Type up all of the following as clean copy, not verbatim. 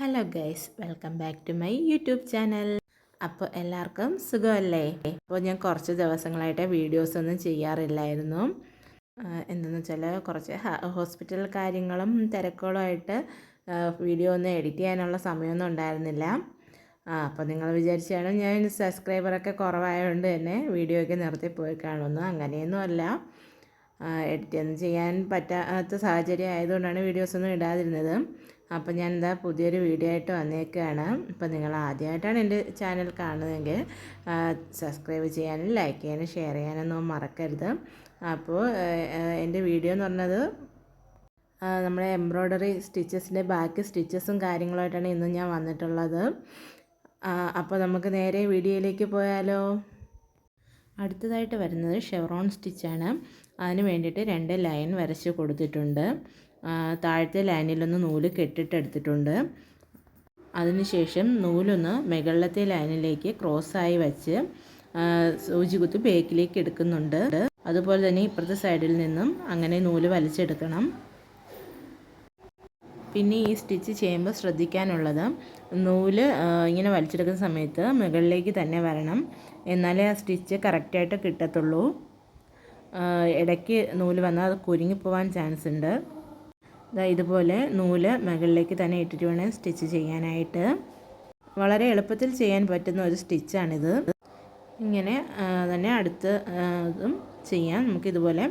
Hello guys, welcome back to my YouTube channel. അപ്പോൾ എല്ലാവർക്കും സുഖമല്ലേ? അപ്പോൾ ഞാൻ കുറച്ച് ദിവസങ്ങളായിട്ട് വീഡിയോസ് ഒന്നും ചെയ്യാറില്ലായിരുന്നു. എന്തെന്ന് വെച്ചാൽ കുറച്ച് ഹോസ്പിറ്റൽ കാര്യങ്ങളും തിരക്കുകളുമായിട്ട് വീഡിയോ ഒന്നും എഡിറ്റ് ചെയ്യാനുള്ള സമയമൊന്നും ഉണ്ടായിരുന്നില്ല. അപ്പോൾ നിങ്ങൾ വിചാരിച്ചാണ് ഞാൻ സബ്സ്ക്രൈബറൊക്കെ കുറവായതുകൊണ്ട് തന്നെ വീഡിയോ ഒക്കെ നിർത്തി പോയി കാണുന്നു. അങ്ങനെയൊന്നുമല്ല, എഡിറ്റ് ഒന്നും ചെയ്യാൻ പറ്റാത്ത സാഹചര്യം ആയതുകൊണ്ടാണ് വീഡിയോസൊന്നും ഇടാതിരുന്നത്. അപ്പോൾ ഞാൻ പുതിയൊരു വീഡിയോ ആയിട്ട് വന്നേക്കുകയാണ്. അപ്പോൾ നിങ്ങൾ ആദ്യമായിട്ടാണ് എൻ്റെ ചാനൽ കാണുന്നതെങ്കിൽ സബ്സ്ക്രൈബ് ചെയ്യാനും ലൈക്ക് ചെയ്യാനും ഷെയർ ചെയ്യാനൊന്നും മറക്കരുത്. അപ്പോൾ എൻ്റെ വീഡിയോ എന്ന് പറഞ്ഞത് നമ്മുടെ എംബ്രോയ്ഡറി സ്റ്റിച്ചസിൻ്റെ ബാക്കി സ്റ്റിച്ചസും കാര്യങ്ങളുമായിട്ടാണ് ഇന്ന് ഞാൻ വന്നിട്ടുള്ളത്. അപ്പോൾ നമുക്ക് നേരെ വീഡിയോയിലേക്ക് പോയാലോ. അടുത്തതായിട്ട് വരുന്നത് ഷെവറോൺ സ്റ്റിച്ചാണ്. അതിന് വേണ്ടിയിട്ട് 2 ലൈൻ വരച്ച് കൊടുത്തിട്ടുണ്ട്. താഴത്തെ ലൈനിലൊന്ന് നൂല് കെട്ടിട്ടെടുത്തിട്ടുണ്ട്. അതിനുശേഷം നൂലൊന്ന് മുകളിലത്തെ ലൈനിലേക്ക് ക്രോസായി വെച്ച് സൂചി കുത്തി ബേക്കിലേക്ക് എടുക്കുന്നുണ്ട്. അതുപോലെ തന്നെ ഇപ്പുറത്തെ സൈഡിൽ നിന്നും അങ്ങനെ നൂല് വലിച്ചെടുക്കണം. പിന്നെ ഈ സ്റ്റിച്ച് ചെയ്യുമ്പോൾ ശ്രദ്ധിക്കാനുള്ളത്, നൂല് ഇങ്ങനെ വലിച്ചെടുക്കുന്ന സമയത്ത് മുകളിലേക്ക് തന്നെ വരണം, എന്നാലേ ആ സ്റ്റിച്ച് കറക്റ്റായിട്ട് കിട്ടത്തുള്ളൂ. ഇടയ്ക്ക് നൂല് വന്നാൽ അത് കുരുങ്ങിപ്പോവാൻ ചാൻസ് ഉണ്ട്. ഇതുപോലെ നൂല് മുകളിലേക്ക് തന്നെ ഇട്ടിട്ട് വേണം സ്റ്റിച്ച് ചെയ്യാനായിട്ട്. വളരെ എളുപ്പത്തിൽ ചെയ്യാൻ പറ്റുന്ന ഒരു സ്റ്റിച്ചാണിത്. ഇങ്ങനെ തന്നെ അടുത്തതും ചെയ്യാം. നമുക്കിതുപോലെ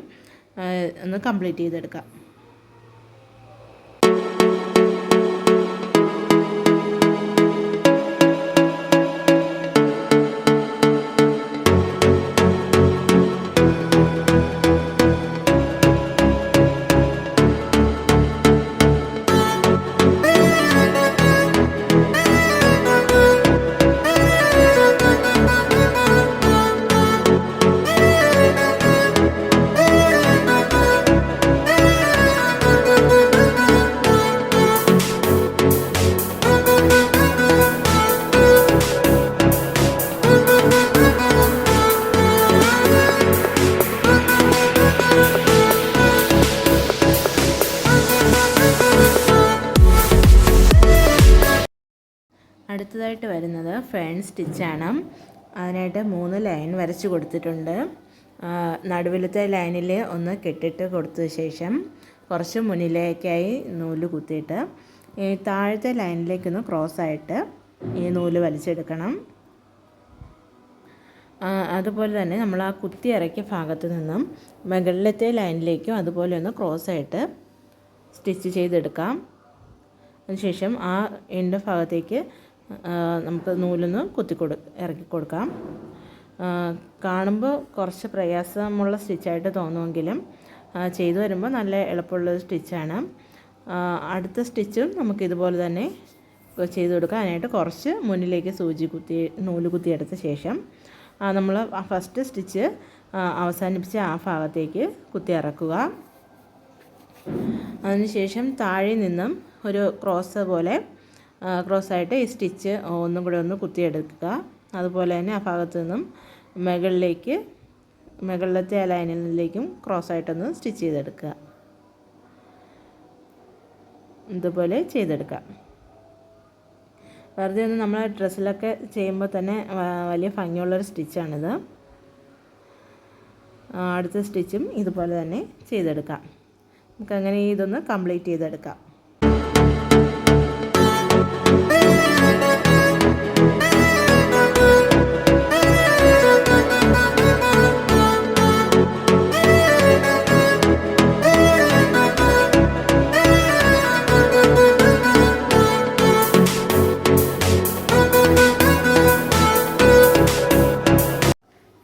ഒന്ന് കംപ്ലീറ്റ് ചെയ്തെടുക്കാം. അടുത്തതായിട്ട് വരുന്നത് ഫേൺ സ്റ്റിച്ചാണ്. അതിനായിട്ട് 3 ലൈൻ വരച്ച് കൊടുത്തിട്ടുണ്ട്. നടുവിലത്തെ ലൈനിൽ ഒന്ന് കെട്ടിട്ട് കൊടുത്ത ശേഷം കുറച്ച് മുന്നിലേക്കായി നൂല് കുത്തിയിട്ട് ഈ താഴത്തെ ലൈനിലേക്കൊന്ന് ക്രോസായിട്ട് ഈ നൂല് വലിച്ചെടുക്കണം. അതുപോലെ തന്നെ നമ്മൾ ആ കുത്തി ഇറക്കിയ ഭാഗത്ത് നിന്നും മുകളിലത്തെ ലൈനിലേക്കും അതുപോലെ ഒന്ന് ക്രോസായിട്ട് സ്റ്റിച്ച് ചെയ്തെടുക്കാം. അതിനുശേഷം ആ എൻഡ് ഭാഗത്തേക്ക് നമുക്ക് നൂലൊന്ന് ഇറക്കി കൊടുക്കാം. കാണുമ്പോൾ കുറച്ച് പ്രയാസമുള്ള സ്റ്റിച്ചായിട്ട് തോന്നുമെങ്കിലും ചെയ്തു വരുമ്പോൾ നല്ല എളുപ്പമുള്ളൊരു സ്റ്റിച്ചാണ്. അടുത്ത സ്റ്റിച്ചും നമുക്കിതുപോലെ തന്നെ ചെയ്ത് കൊടുക്കാം. അതിനായിട്ട് കുറച്ച് മുന്നിലേക്ക് നൂല് കുത്തിയെടുത്ത ശേഷം നമ്മൾ ഫസ്റ്റ് സ്റ്റിച്ച് അവസാനിപ്പിച്ച ആ ഭാഗത്തേക്ക് കുത്തി ഇറക്കുക. അതിനുശേഷം താഴെ നിന്നും ഒരു ക്രോസായിട്ട് ഈ സ്റ്റിച്ച് ഒന്നും കൂടെ ഒന്ന് കുത്തിയെടുക്കുക. അതുപോലെ തന്നെ ആ ഭാഗത്ത് നിന്നും മുകളിലത്തെ ലൈനിലേക്കും ക്രോസായിട്ടൊന്ന് സ്റ്റിച്ച് ചെയ്തെടുക്കുക. ഇതുപോലെ ചെയ്തെടുക്കുക. വെറുതെ ഒന്ന് നമ്മൾ ഡ്രസ്സിലൊക്കെ ചെയ്യുമ്പോൾ തന്നെ വലിയ ഭംഗിയുള്ളൊരു സ്റ്റിച്ചാണിത്. അടുത്ത സ്റ്റിച്ചും ഇതുപോലെ തന്നെ ചെയ്തെടുക്കാം. നമുക്കങ്ങനെ ഇതൊന്ന് കംപ്ലീറ്റ് ചെയ്തെടുക്കാം.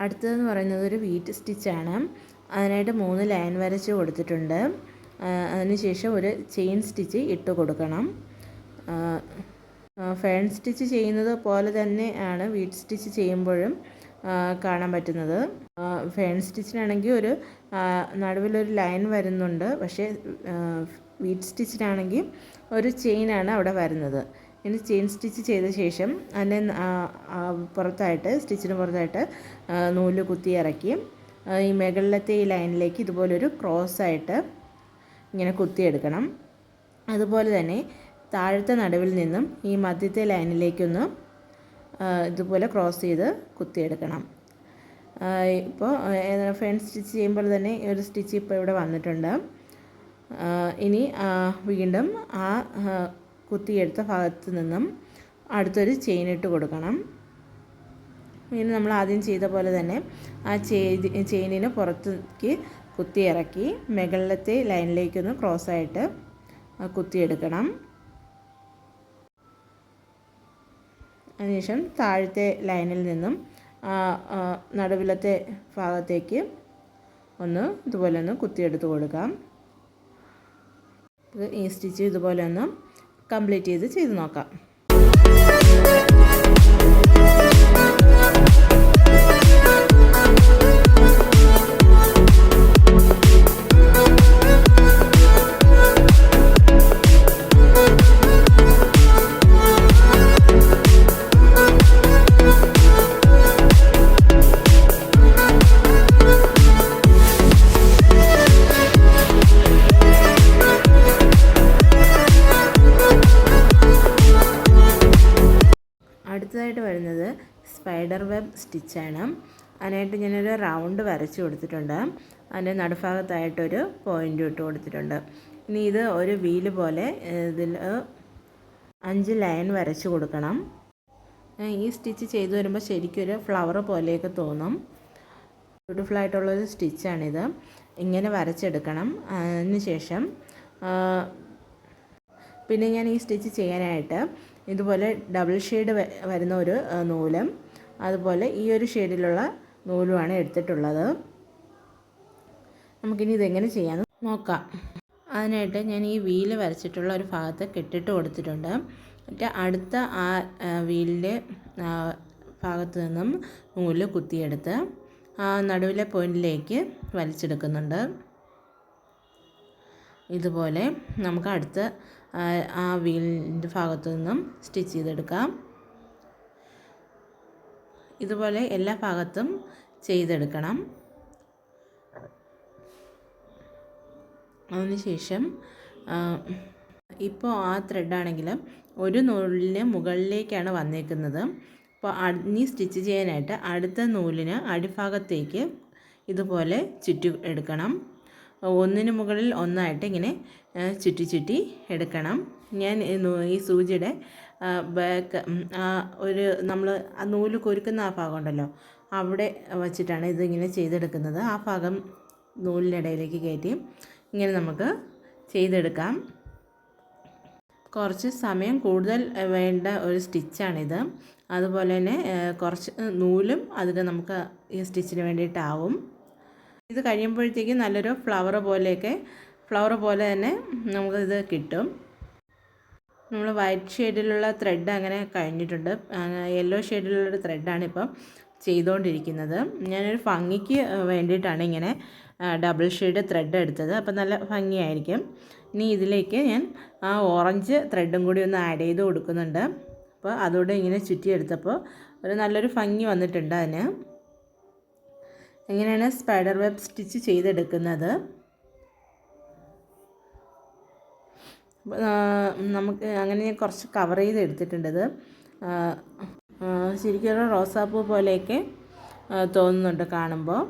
അടുത്തതെന്ന് പറയുന്നത് ഒരു വീറ്റ് സ്റ്റിച്ചാണ്. അതിനായിട്ട് 3 ലൈൻ വരച്ച് കൊടുത്തിട്ടുണ്ട്. അതിനുശേഷം ഒരു ചെയിൻ സ്റ്റിച്ച് ഇട്ട് കൊടുക്കണം. ഫേൺ സ്റ്റിച്ച് ചെയ്യുന്നത് പോലെ തന്നെയാണ് വീറ്റ് സ്റ്റിച്ച് ചെയ്യുമ്പോഴും കാണാൻ പറ്റുന്നത്. ഫേൺ സ്റ്റിച്ചിനാണെങ്കിൽ ഒരു നടുവിലൊരു ലൈൻ വരുന്നുണ്ട്, പക്ഷേ വീറ്റ് സ്റ്റിച്ചിനാണെങ്കിൽ ഒരു ചെയിനാണ് അവിടെ വരുന്നത്. ഇനി ചെയിൻ സ്റ്റിച്ച് ചെയ്ത ശേഷം അതിൻ്റെ സ്റ്റിച്ചിന് പുറത്തായിട്ട് നൂല് കുത്തി ഇറക്കി ഈ മുകളിലത്തെ ഈ ലൈനിലേക്ക് ഇതുപോലൊരു ക്രോസായിട്ട് ഇങ്ങനെ കുത്തിയെടുക്കണം. അതുപോലെ തന്നെ താഴത്തെ നടുവിൽ നിന്നും ഈ മധ്യത്തെ ലൈനിലേക്കൊന്ന് ഇതുപോലെ ക്രോസ് ചെയ്ത് കുത്തിയെടുക്കണം. ഇപ്പോൾ ഫ്രണ്ട് സ്റ്റിച്ച് ചെയ്യുമ്പോൾ തന്നെ ഒരു സ്റ്റിച്ച് ഇപ്പോൾ ഇവിടെ വന്നിട്ടുണ്ട്. ഇനി വീണ്ടും ആ കുത്തിയെടുത്ത ഭാഗത്ത് നിന്നും അടുത്തൊരു ചെയിൻ ഇട്ട് കൊടുക്കണം. ഇനി നമ്മൾ ആദ്യം ചെയ്ത പോലെ തന്നെ ആ ചെയിനിന് പുറത്തേക്ക് കുത്തിയിറക്കി മുകളിലത്തെ ലൈനിലേക്കൊന്ന് ക്രോസായിട്ട് കുത്തിയെടുക്കണം. അതിനുശേഷം താഴത്തെ ലൈനിൽ നിന്നും നടുവിലത്തെ ഭാഗത്തേക്ക് ഇതുപോലെ ഒന്ന് കുത്തിയെടുത്ത് കൊടുക്കാം. ഈ സ്റ്റിച്ച് ഇതുപോലെ ഒന്ന് കംപ്ലീറ്റ് ചെയ്ത് നോക്കാം. അടുത്തതായിട്ട് വരുന്നത് സ്പൈഡർ വെബ് സ്റ്റിച്ചാണ്. അതിനായിട്ട് ഞാനൊരു റൗണ്ട് വരച്ച് കൊടുത്തിട്ടുണ്ട്. അതിൻ്റെ നടുഭാഗത്തായിട്ടൊരു പോയിൻ്റ് ഇട്ട് കൊടുത്തിട്ടുണ്ട്. ഇനി ഇത് ഒരു വീല് പോലെ ഇതിൽ 5 ലൈൻ വരച്ച് കൊടുക്കണം. ഈ സ്റ്റിച്ച് ചെയ്തു വരുമ്പോൾ ശരിക്കൊരു ഫ്ലവർ പോലെയൊക്കെ തോന്നും. ബ്യൂട്ടിഫുള്ളായിട്ടുള്ളൊരു സ്റ്റിച്ചാണിത്. ഇങ്ങനെ വരച്ചെടുക്കണം. അതിനുശേഷം പിന്നെ ഞാൻ ഈ സ്റ്റിച്ച് ചെയ്യാനായിട്ട് ഇതുപോലെ ഡബിൾ ഷെയ്ഡ് വരുന്ന ഒരു നൂലും അതുപോലെ ഈ ഒരു ഷെയ്ഡിലുള്ള നൂലുമാണ് എടുത്തിട്ടുള്ളത്. നമുക്കിനി ഇതെങ്ങനെ ചെയ്യാമെന്ന് നോക്കാം. അതിനായിട്ട് ഞാൻ ഈ വീല് വരച്ചിട്ടുള്ള ഒരു ഭാഗത്ത് കെട്ടിട്ട് കൊടുത്തിട്ടുണ്ട്. എന്നിട്ട് അടുത്ത ആ വീലിൻ്റെ ഭാഗത്ത് നിന്നും നൂല് കുത്തിയെടുത്ത് ആ നടുവിലെ പോയിൻറ്റിലേക്ക് വലിച്ചെടുക്കുന്നുണ്ട്. ഇതുപോലെ നമുക്ക് അടുത്ത ആ വീലിൻ്റെ ഭാഗത്തു നിന്നും സ്റ്റിച്ച് ചെയ്തെടുക്കാം. ഇതുപോലെ എല്ലാ ഭാഗത്തും ചെയ്തെടുക്കണം. അതിനുശേഷം ഇപ്പോൾ ആ ത്രെഡാണെങ്കിൽ ഒരു നൂലിന് മുകളിലേക്കാണ് വന്നേക്കുന്നത്. അപ്പോൾ ഇനി സ്റ്റിച്ച് ചെയ്യാനായിട്ട് അടുത്ത നൂലിന് അടിഭാഗത്തേക്ക് ഇതുപോലെ ചുറ്റി എടുക്കണം. ഒന്നിന് മുകളിൽ ഒന്നായിട്ട് ഇങ്ങനെ ചുറ്റി എടുക്കണം. ഞാൻ ഈ സൂചിയുടെ ബാക്ക് ഒരു നമ്മൾ ആ നൂല് കൊരുക്കുന്ന ആ ഭാഗം ഉണ്ടല്ലോ അവിടെ വച്ചിട്ടാണ് ഇതിങ്ങനെ ചെയ്തെടുക്കുന്നത്. ആ ഭാഗം നൂലിനിടയിലേക്ക് കയറ്റി ഇങ്ങനെ നമുക്ക് ചെയ്തെടുക്കാം. കുറച്ച് സമയം കൂടുതൽ വേണ്ട ഒരു സ്റ്റിച്ചാണിത്. അതുപോലെ തന്നെ കുറച്ച് നൂലും അധികം നമുക്ക് ഈ സ്റ്റിച്ചിന് വേണ്ടിയിട്ടാവും. ഇത് കഴിയുമ്പോഴത്തേക്കും നല്ലൊരു ഫ്ലവർ പോലെ തന്നെ നമുക്കിത് കിട്ടും. നമ്മൾ വൈറ്റ് ഷെയ്ഡിലുള്ള ത്രെഡ് അങ്ങനെ കഴിഞ്ഞിട്ടുണ്ട്. യെല്ലോ ഷെയ്ഡിലുള്ളൊരു ത്രെഡാണ് ഇപ്പം ചെയ്തുകൊണ്ടിരിക്കുന്നത്. ഞാനൊരു ഭംഗിക്ക് വേണ്ടിയിട്ടാണ് ഇങ്ങനെ ഡബിൾ ഷെയ്ഡ് ത്രെഡ് എടുത്തത്. അപ്പം നല്ല ഭംഗിയായിരിക്കും. ഇനി ഇതിലേക്ക് ഞാൻ ആ ഓറഞ്ച് ത്രെഡും കൂടി ഒന്ന് ആഡ് ചെയ്ത് കൊടുക്കുന്നുണ്ട്. അപ്പോൾ അതോടെ ഇങ്ങനെ ചുറ്റിയെടുത്തപ്പോൾ നല്ലൊരു ഭംഗി വന്നിട്ടുണ്ട് അതിന്. എങ്ങനെയാണ് സ്പൈഡർ വെബ് സ്റ്റിച്ച് ചെയ്തെടുക്കുന്നത്? നമുക്ക് അങ്ങനെ ഞാൻ കുറച്ച് കവർ ചെയ്ത് എടുത്തിട്ടുണ്ടത്. ശരിക്കും റോസാപ്പൂ പോലെയൊക്കെ തോന്നുന്നുണ്ട് കാണുമ്പോൾ.